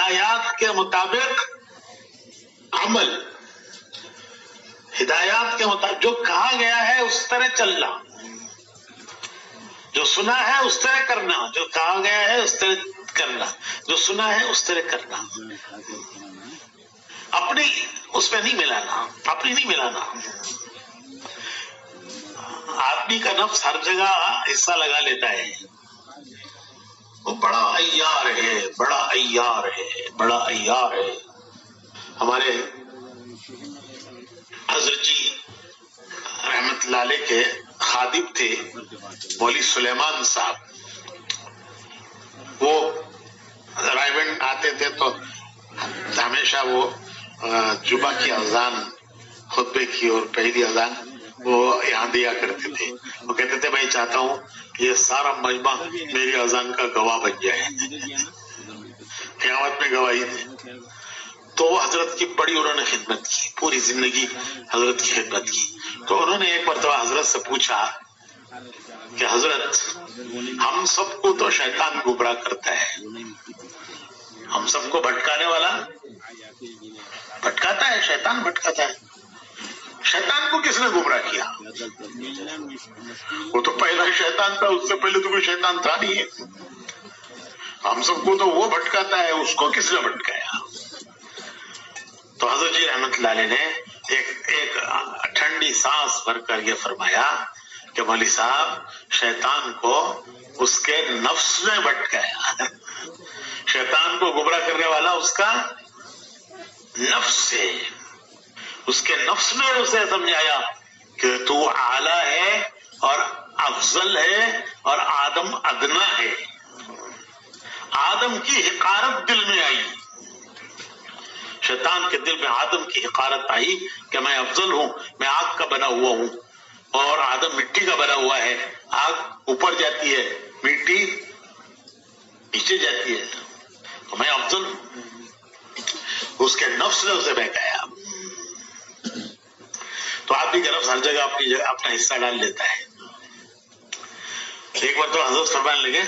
ہدایات کے مطابق عمل، ہدایات کے مطابق جو کہا گیا ہے اس طرح چلنا، جو سنا ہے اس طرح کرنا، جو کہا گیا ہے اس طرح کرنا، جو سنا ہے اس طرح کرنا، اپنی اس میں نہیں ملانا، اپنی نہیں ملانا۔ آدمی کا نفس ہر جگہ حصہ لگا لیتا ہے، وہ بڑا عیار ہے، بڑا عیار ہے، بڑا عیار ہے۔ ہمارے حضرت جی رحمت اللہ علیہ کے خادم تھے مولوی سلیمان صاحب، وہ رائے گنج آتے تھے تو ہمیشہ وہ جمعہ کی اذان، خطبے کی اور پہلی اذان وہ یہاں دیا کرتے تھے۔ وہ کہتے تھے میں چاہتا ہوں یہ سارا مجمع میری اذان کا گواہ بن جائے، قیامت میں گواہی دے۔ تو وہ حضرت کی بڑی انہوں نے خدمت کی، پوری زندگی حضرت کی خدمت کی۔ تو انہوں نے ایک مرتبہ حضرت سے پوچھا کہ حضرت ہم سب کو تو شیطان گمراہ کرتا ہے، ہم سب کو بھٹکانے والا بھٹکاتا ہے، شیطان بھٹکاتا ہے، شیطان کو کس نے گمراہ کیا؟ وہ تو پہلا شیطان تھا، اس سے پہلے تو کوئی شیطان تھا نہیں ہے۔ ہم سب کو تو وہ بھٹکاتا ہے، اس کو کس نے بھٹکایا؟ تو حضرت جی رحمت اللہ علیہ نے ایک ٹھنڈی سانس بھر کر یہ فرمایا کہ مولوی صاحب شیطان کو اس کے نفس نے بھٹکایا، شیطان کو گمراہ کرنے والا اس کا نفس ہے، اس کے نفس نے اسے سمجھایا کہ تو اعلیٰ ہے اور افضل ہے اور آدم ادنا ہے۔ آدم کی حقارت دل میں آئی، شیطان کے دل میں آدم کی حقارت آئی کہ میں افضل ہوں، میں آگ کا بنا ہوا ہوں اور آدم مٹی کا بنا ہوا ہے، آگ اوپر جاتی ہے، مٹی نیچے جاتی ہے، تو میں افضل ہوں۔ اس کے نفس نے اسے بہکایا۔ تو آدمی کا نفس ہر جگہ اپنی جگہ اپنا حصہ ڈال لیتا ہے۔ ایک بار تو حضرت فرمانے لگے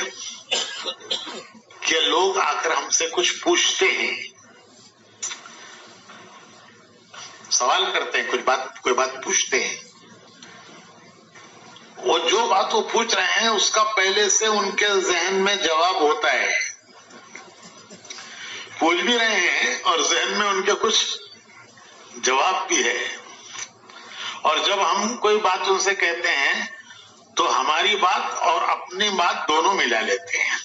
کہ لوگ آ کر ہم سے کچھ پوچھتے ہیں، سوال کرتے ہیں، کوئی بات پوچھتے ہیں، وہ جو بات وہ پوچھ رہے ہیں اس کا پہلے سے ان کے ذہن میں جواب ہوتا ہے، پوچھ بھی رہے ہیں اور ذہن میں ان کے کچھ جواب بھی ہے، اور جب ہم کوئی بات ان سے کہتے ہیں تو ہماری بات اور اپنی بات دونوں ملا لیتے ہیں۔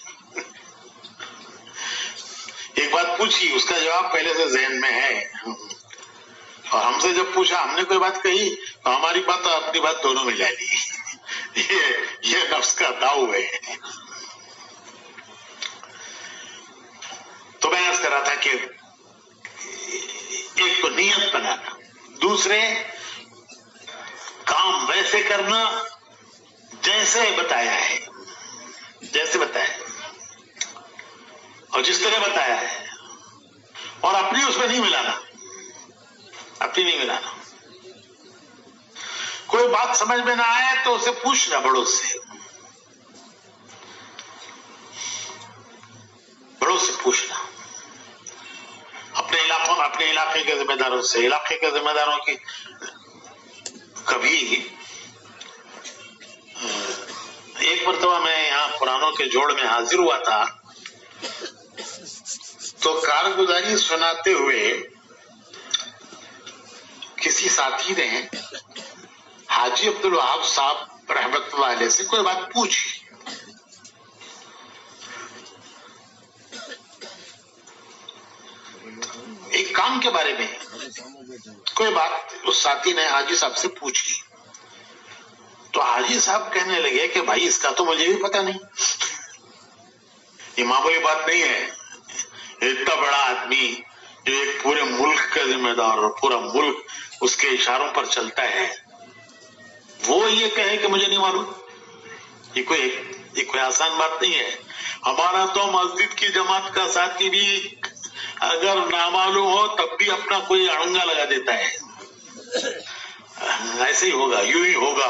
ایک بات پوچھی، اس کا جواب پہلے سے ذہن میں ہے، اور ہم سے جب پوچھا، ہم نے کوئی بات کہی تو ہماری بات اور اپنی بات دونوں ملا لی۔ یہ نفس کا داؤ ہے۔ تو میں عرض کر رہا تھا کہ ایک تو نیت بنانا، دوسرے کام ویسے کرنا جیسے بتایا ہے، جیسے بتایا اور جس طرح بتایا ہے، اور اپنی اس میں نہیں ملانا، اپنی نہیں ملانا۔ کوئی بات سمجھ میں نہ آئے تو اسے پوچھنا بڑوں سے، بڑوں سے پوچھنا، اپنے علاقوں میں اپنے علاقے کے ذمہ داروں سے، علاقے کے ذمہ داروں کی۔ کبھی ایک مرتبہ میں یہاں پرانوں کے جوڑ میں حاضر ہوا تھا، تو کارگزاری سناتے ہوئے کسی ساتھی نے حاجی عبدالوہاب صاحب رحمت اللہ علیہ سے کوئی بات پوچھی، ایک کام کے بارے میں کوئی بات اس ساتھی نے حاجی صاحب سے پوچھی، تو حاجی صاحب کہنے لگے کہ بھائی اس کا تو مجھے بھی پتہ نہیں، یہ معمولی بات نہیں ہے، اتنا بڑا آدمی جو ایک پورے ملک کا ذمہ دار اور پورا ملک اس کے اشاروں پر چلتا ہے، وہ یہ کہے کہ مجھے نہیں معلوم، یہ کوئی آسان بات نہیں ہے۔ ہمارا تو مسجد کی جماعت کا ساتھی بھی اگر نامعلوم ہو تب بھی اپنا کوئی اڑنگا لگا دیتا ہے، ایسے ہی ہوگا، یوں ہی ہوگا،